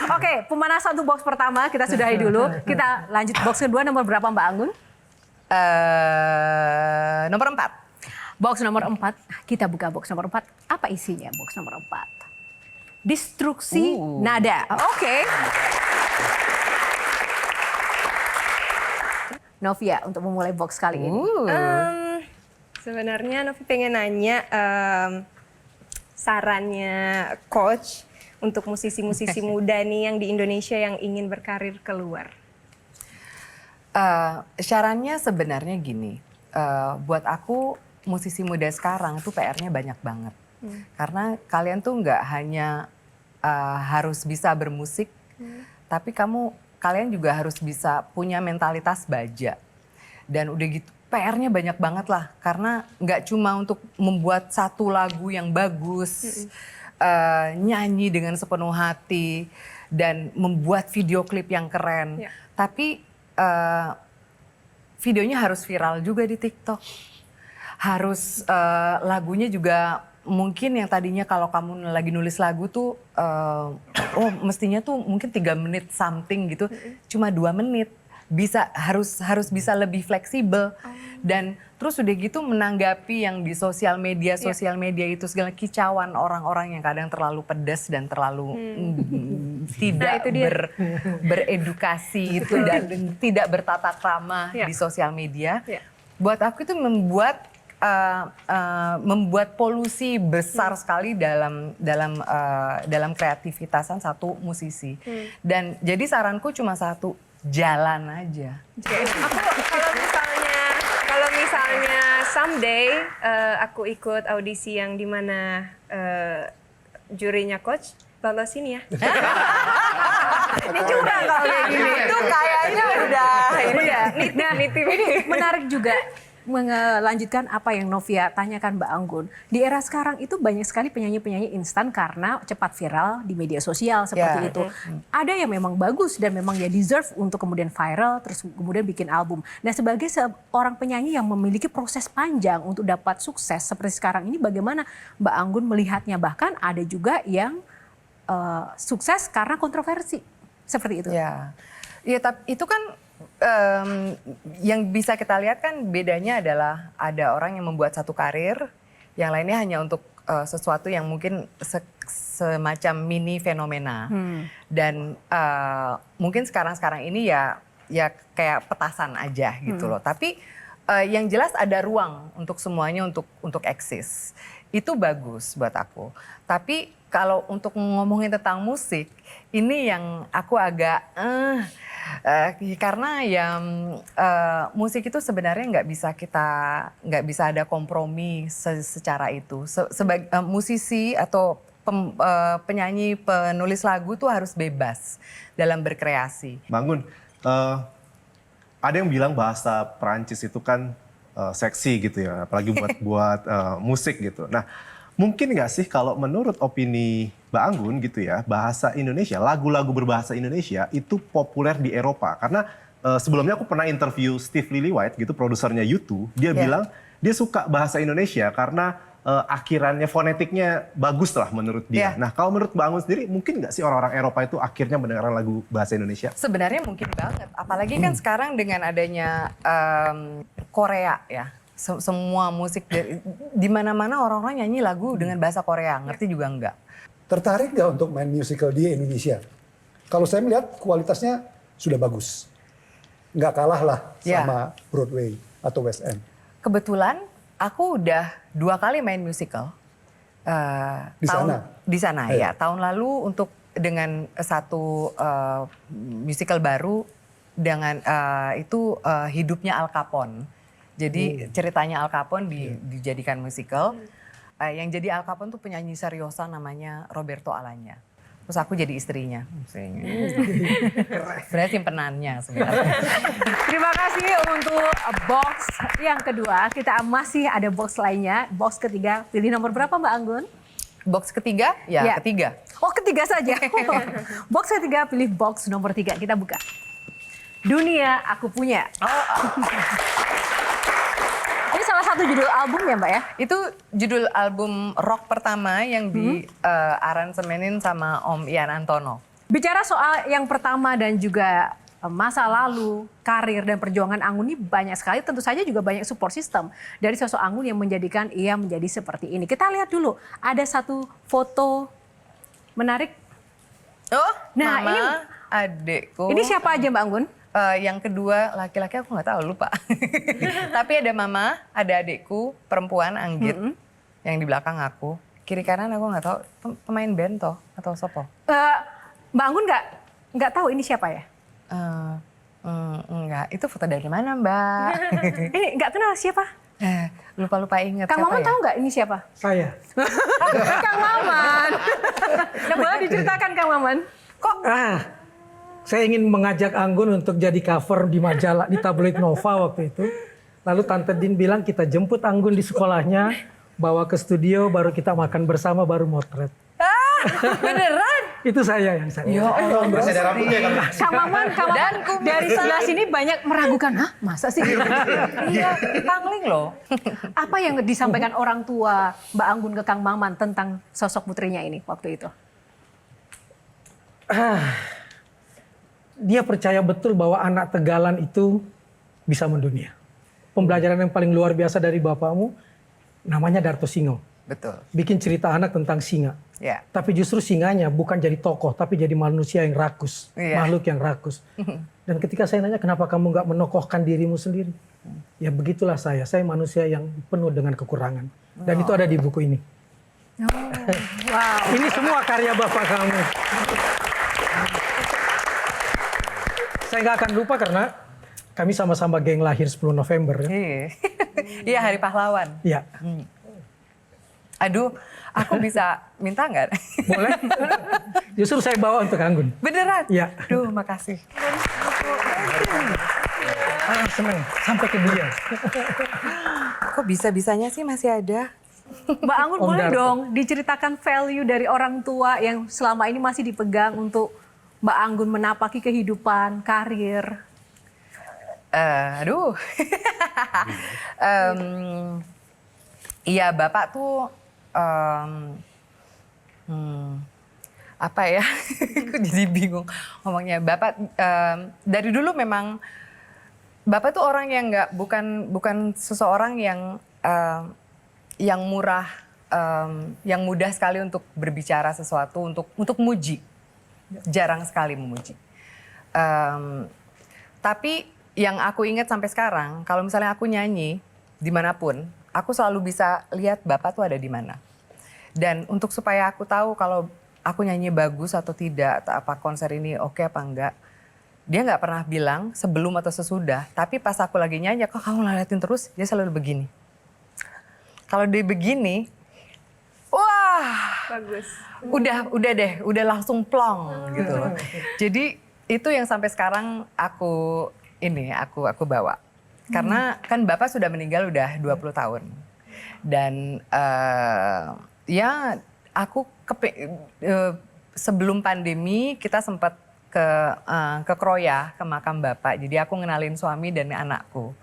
Oke, pemanasan untuk box pertama kita sudahi dulu. Kita lanjut box kedua, nomor berapa Mbak Anggun? Nomor 4. Box nomor 4, kita buka box nomor 4. Apa isinya box nomor 4? Destruksi nada. Oke. Novia untuk memulai box kali ini. Sebenarnya Novi pengen nanya sarannya coach untuk musisi-musisi muda nih yang di Indonesia yang ingin berkarir keluar. Sarannya sebenarnya gini, buat aku musisi muda sekarang tuh PR-nya banyak banget. Karena kalian tuh nggak hanya harus bisa bermusik, tapi kalian juga harus bisa punya mentalitas baja. Dan udah gitu PR-nya banyak banget lah, karena nggak cuma untuk membuat satu lagu yang bagus, nyanyi dengan sepenuh hati, dan membuat video klip yang keren. Tapi videonya harus viral juga di TikTok. Harus lagunya juga mungkin yang tadinya kalau kamu lagi nulis lagu tuh, mestinya tuh mungkin 3 menit something gitu, cuma 2 menit. Harus bisa lebih fleksibel. Dan terus udah gitu menanggapi yang di sosial media itu segala kicauan orang-orang yang kadang terlalu pedas dan terlalu tidak beredukasi itu dan tidak bertata krama di sosial media. Buat aku itu membuat polusi besar sekali dalam kreativitasan satu musisi. Dan jadi saranku cuma satu, jalan aja. Kalau misalnya someday aku ikut audisi yang dimana jurinya coach, lolosin ya. Ini juga kalau kayak gini. Itu kayaknya udah Ini menarik juga melanjutkan apa yang Novia tanyakan Mbak Anggun. Di era sekarang itu banyak sekali penyanyi-penyanyi instan karena cepat viral di media sosial seperti itu. Ada yang memang bagus dan memang ya deserve untuk kemudian viral terus kemudian bikin album. Nah, sebagai seorang penyanyi yang memiliki proses panjang untuk dapat sukses seperti sekarang ini, bagaimana Mbak Anggun melihatnya? Bahkan ada juga yang sukses karena kontroversi seperti itu. Ya, tapi itu kan yang bisa kita lihat kan bedanya adalah ada orang yang membuat satu karir, yang lainnya hanya untuk sesuatu yang mungkin semacam mini fenomena. Dan mungkin sekarang ini ya kayak petasan aja gitu loh. Tapi yang jelas ada ruang untuk semuanya untuk eksis. Itu bagus buat aku. Tapi kalau untuk ngomongin tentang musik, ini yang aku agak karena ya musik itu sebenarnya nggak bisa ada kompromi secara itu. Sebagai musisi atau penyanyi, penulis lagu tuh harus bebas dalam berkreasi. Bangun, ada yang bilang bahasa Perancis itu kan seksi gitu ya, apalagi buat musik gitu. Nah, mungkin nggak sih kalau menurut opini Mbak Anggun gitu ya, bahasa Indonesia, lagu-lagu berbahasa Indonesia itu populer di Eropa. Karena sebelumnya aku pernah interview Steve Lillywhite gitu, produsernya U2. Dia bilang dia suka bahasa Indonesia karena akhirannya, fonetiknya bagus lah menurut dia. Nah, kalau menurut Mbak Anggun sendiri, mungkin nggak sih orang-orang Eropa itu akhirnya mendengarkan lagu bahasa Indonesia? Sebenarnya mungkin banget. Apalagi kan sekarang dengan adanya Korea ya. Semua musik di mana-mana orang-orang nyanyi lagu dengan bahasa Korea, ngerti juga enggak. Tertarik nggak untuk main musical di Indonesia? Kalau saya melihat kualitasnya sudah bagus. Nggak kalah lah sama Broadway atau West End. Kebetulan aku udah 2 kali main musical. Di sana ya. Tahun lalu dengan satu musical baru dengan itu hidupnya Al Capone. Jadi ceritanya Al Capone dijadikan musical. Yang jadi Al Capone tuh penyanyi seriosa namanya Roberto Alagna. Terus aku jadi istrinya. Sebenarnya simpenannya sebenarnya. Terima kasih untuk box yang kedua. Kita masih ada box lainnya. Box ketiga, pilih nomor berapa Mbak Anggun? Box ketiga? Ya, ketiga. Oh, ketiga saja. Box ketiga, pilih box nomor 3. Kita buka. Dunia Aku Punya. Ini salah satu judul album ya Mbak ya? Itu judul album rock pertama yang di aransemenin sama Om Ian Antono. Bicara soal yang pertama dan juga masa lalu, karir dan perjuangan Anggun ini banyak sekali. Tentu saja juga banyak support system dari sosok Anggun yang menjadikan ia menjadi seperti ini. Kita lihat dulu, ada satu foto menarik. Oh, Nah, Mama, ini- adekku. Ini siapa aja Mbak Anggun? Yang kedua laki-laki aku nggak tahu, lupa. Tapi ada Mama, ada adekku perempuan Anggit yang di belakang aku. Kiri kanan aku nggak tahu, pemain band toh atau sopo. Mbak Anggun nggak tahu ini siapa ya? Enggak, itu foto dari mana Mbak? Ini nggak kenal siapa? Lupa-lupa inget Kang siapa Maman ya? tahu nggak ini siapa? Saya. Kang Maman. Nah, boleh diceritakan Kang Maman? Saya ingin mengajak Anggun untuk jadi cover di majalah, di tabloid Nova waktu itu. Lalu Tante Din bilang kita jemput Anggun di sekolahnya, bawa ke studio, baru kita makan bersama, baru motret. Beneran? Itu saya yang saya. Ya Allah, Masih ada rambutnya kan? Kang Maman dari sebelah sini banyak meragukan, hah masa sih? Iya, pangling loh. Apa yang disampaikan orang tua Mbak Anggun ke Kang Maman tentang sosok putrinya ini waktu itu? Dia percaya betul bahwa anak Tegalan itu bisa mendunia. Pembelajaran yang paling luar biasa dari bapakmu namanya Darto Singo. Betul, Bikin cerita anak tentang singa. ya. Tapi justru singanya bukan jadi tokoh, tapi jadi manusia yang rakus. Iya. Makhluk yang rakus. Dan ketika saya nanya, kenapa kamu nggak menokohkan dirimu sendiri? Ya begitulah saya manusia yang penuh dengan kekurangan. Dan itu ada di buku ini. Wow. Ini semua karya bapak kamu. Saya nggak akan lupa karena kami sama-sama geng lahir 10 November. Ya. Iya. Iya, Hari Pahlawan. Ya, Aduh, aku bisa minta nggak? boleh. Justru saya bawa untuk Anggun. Beneran? Iya. Duh, makasih. Senang, sampai ke dia. Kok bisa-bisanya sih masih ada? Mbak Anggun Om boleh Darto. dong diceritakan value dari orang tua yang selama ini masih dipegang untuk Mbak Anggun menapaki kehidupan, karir. Aduh. Iya, Bapak tuh apa ya? Aku jadi bingung ngomongnya. Bapak dari dulu memang Bapak tuh orang yang bukan seseorang yang murah, yang mudah sekali untuk berbicara sesuatu, untuk muji. Jarang sekali memuji. Tapi yang aku ingat sampai sekarang, kalau misalnya aku nyanyi dimanapun, aku selalu bisa lihat Bapak tuh ada di mana. Dan untuk supaya aku tahu kalau aku nyanyi bagus atau tidak, atau apa konser ini oke apa enggak, dia nggak pernah bilang sebelum atau sesudah. Tapi pas aku lagi nyanyi, kok kamu ngeliatin terus, dia selalu begini. Kalau dia begini, wah, Bagus. udah deh, udah langsung plong gitu loh. Jadi itu yang sampai sekarang aku bawa. Karena kan Bapak sudah meninggal udah 20 tahun. Dan ya aku sebelum pandemi kita sempat ke Kroya, ke makam Bapak. Jadi aku ngenalin suami dan anakku.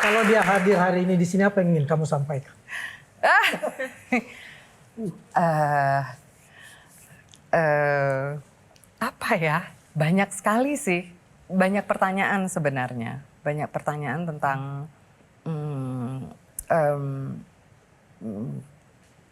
Kalau dia hadir hari ini di sini, apa yang ingin kamu sampaikan? Apa ya? Banyak sekali sih. Banyak pertanyaan sebenarnya. Banyak pertanyaan tentang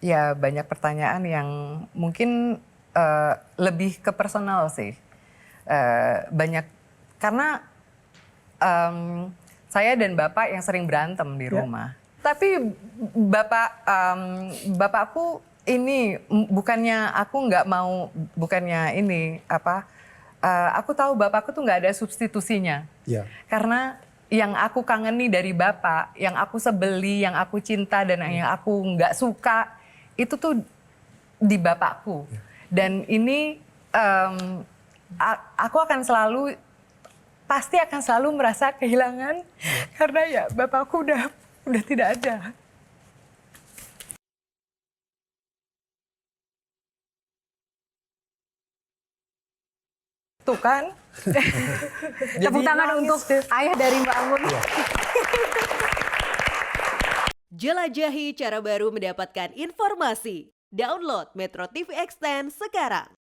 ya banyak pertanyaan yang mungkin lebih ke personal sih. Banyak karena saya dan Bapak yang sering berantem di rumah. Tapi bapakku ini bukannya aku nggak mau, bukannya ini apa? Aku tahu Bapakku tuh nggak ada substitusinya. Iya. Karena yang aku kangeni dari Bapak, yang aku sebeli, yang aku cinta dan yang aku nggak suka itu tuh di Bapakku. Dan ini aku akan selalu pasti akan selalu merasa kehilangan karena ya Bapakku udah tidak ada. Tuh kan. Tepuk tangan untuk ayah dari Mbak Anggun. Jelajahi cara baru mendapatkan informasi. Download Metro TV Extend sekarang.